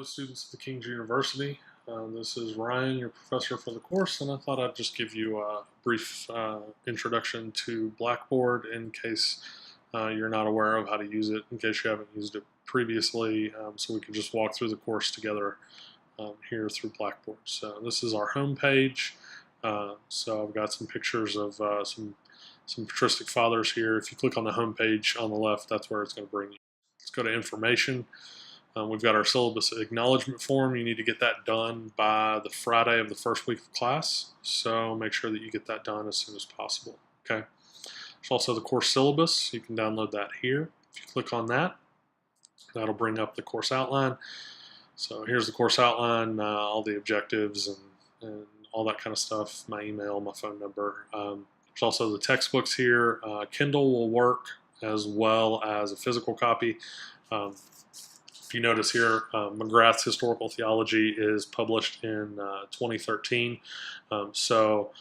Hello students of the King's University. This is Ryan, your professor for the course, and I thought I'd just give you a brief introduction to Blackboard in case you're not aware of how to use it, in case you haven't used it previously, so we can just walk through the course together here through Blackboard. So this is our home page. So I've got some pictures of some patristic fathers here. If you click on the home page on the left, that's where it's going to bring you. Let's go to information. We've got our syllabus acknowledgement form. You need to get that done by the Friday of the first week of class, so make sure that you get that done as soon as possible. Okay. There's also the course syllabus. You can download that here. If you click on that, that'll bring up the course outline. So here's the course outline, all the objectives and all that kind of stuff, my email, my phone number. There's also the textbooks here. Kindle will work as well as a physical copy. If you notice here, McGrath's Historical Theology is published in 2013, so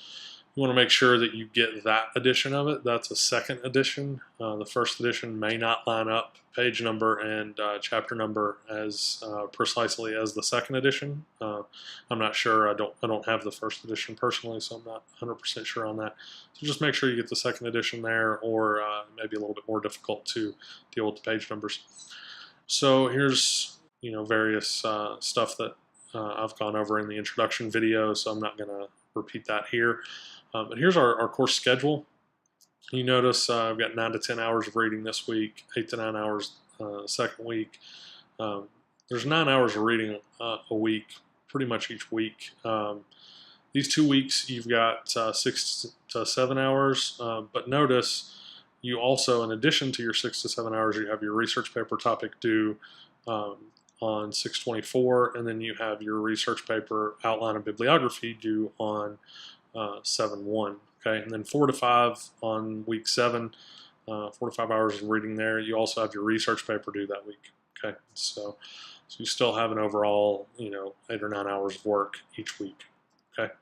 you want to make sure that you get that edition of it. That's a second edition. The first edition may not line up page number and chapter number as precisely as the second edition. I'm not sure. I don't have the first edition personally, so I'm not 100% sure on that. So just make sure you get the second edition there, or maybe a little bit more difficult to deal with the page numbers. So here's various stuff that I've gone over in the introduction video, so I'm not going to repeat that here. But here's our course schedule. You notice I've got 9 to 10 hours of reading this week, 8 to 9 hours second week. There's 9 hours of reading a week, pretty much each week. These 2 weeks you've got 6 to 7 hours, but notice you also, in addition to your 6 to 7 hours, you have your research paper topic due on 6/24, and then you have your research paper outline of bibliography due on 7/1. Okay, and then 4 to 5 on week 7, 4 to 5 hours of reading there. You also have your research paper due that week. Okay, so you still have an overall 8 or 9 hours of work each week. Okay.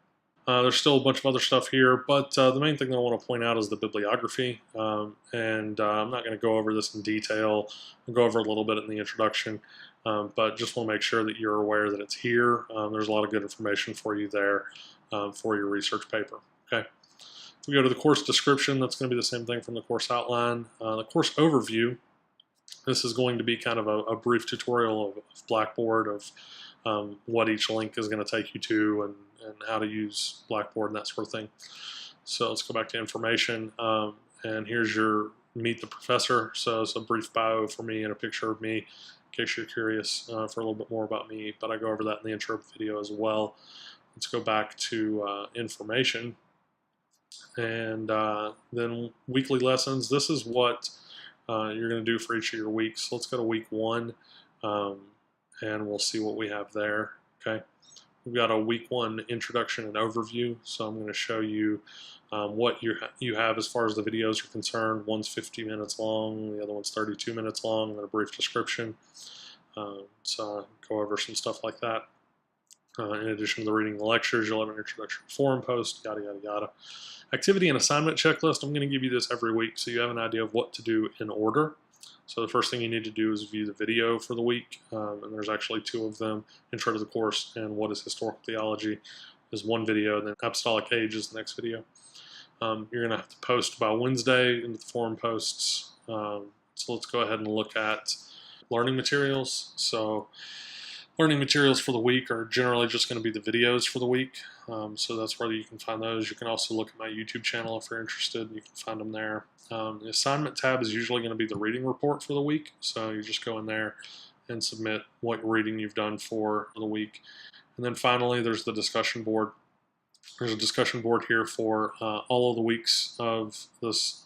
There's still a bunch of other stuff here, but the main thing that I want to point out is the bibliography, and I'm not going to go over this in detail. I'll go over a little bit in the introduction, but just want to make sure that you're aware that it's here. There's a lot of good information for you there for your research paper. Okay. If we go to the course description, that's going to be the same thing from the course outline. The course overview, this is going to be kind of a brief tutorial of Blackboard, of what each link is going to take you to, and how to use Blackboard and that sort of thing. So let's go back to information, and here's your meet the professor. So it's a brief bio for me and a picture of me, in case you're curious for a little bit more about me, but I go over that in the intro video as well. Let's go back to information, and then weekly lessons. This is what you're going to do for each of your weeks. So let's go to week 1, and we'll see what we have there. Okay. We've got a week 1 introduction and overview, so I'm going to show you what you have as far as the videos are concerned. One's 50 minutes long, the other one's 32 minutes long, and then a brief description. So I'll go over some stuff like that. In addition to the reading the lectures, you'll have an introduction forum post, yada, yada, yada. Activity and assignment checklist, I'm going to give you this every week so you have an idea of what to do in order. So the first thing you need to do is view the video for the week, and there's actually 2 of them. Intro to the course and What is Historical Theology is one video, and then Apostolic Age is the next video. You're going to have to post by Wednesday into the forum posts. So let's go ahead and look at learning materials. So learning materials for the week are generally just going to be the videos for the week. So that's where you can find those. You can also look at my YouTube channel if you're interested. You can find them there. The assignment tab is usually going to be the reading report for the week. So you just go in there and submit what reading you've done for the week. And then finally, there's the discussion board. There's a discussion board here for all of the weeks of this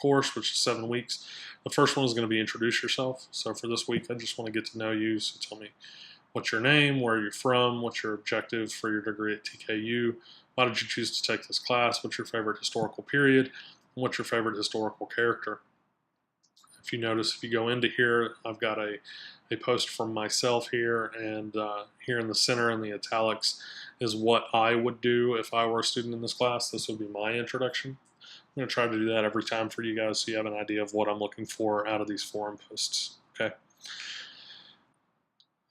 course, which is 7 weeks. The first one is going to be introduce yourself. So for this week, I just want to get to know you. So tell me what's your name, where you're from, what's your objective for your degree at TKU, why did you choose to take this class, what's your favorite historical period, and what's your favorite historical character. If you notice, if you go into here, I've got a post from myself here, and here in the center in the italics is what I would do if I were a student in this class. This would be my introduction. I'm going to try to do that every time for you guys so you have an idea of what I'm looking for out of these forum posts. Okay.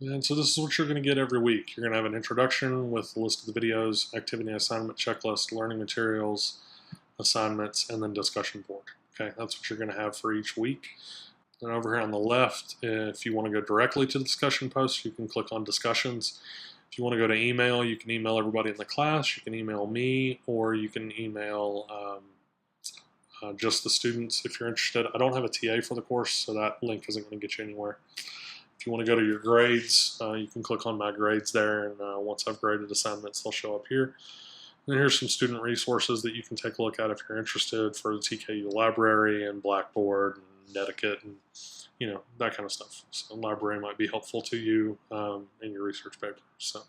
And so this is what you're going to get every week. You're going to have an introduction with a list of the videos, activity assignment checklist, learning materials, assignments, and then discussion board. Okay, that's what you're going to have for each week. And over here on the left, if you want to go directly to the discussion post, you can click on discussions. If you want to go to email, you can email everybody in the class, you can email me, or you can email just the students if you're interested. I don't have a TA for the course, so that link isn't going to get you anywhere. If you want to go to your grades, you can click on my grades there, and once I've graded assignments, they'll show up here. And then here's some student resources that you can take a look at if you're interested for the TKU library and Blackboard and Netiquette and that kind of stuff. So library might be helpful to you in your research paper. So,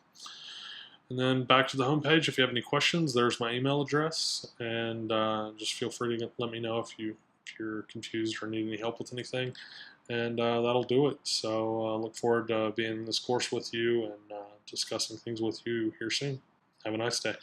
and then back to the home page. If you have any questions, there's my email address, and just feel free to let me know if you're confused or need any help with anything. And that'll do it. So look forward to being in this course with you and discussing things with you here soon. Have a nice day.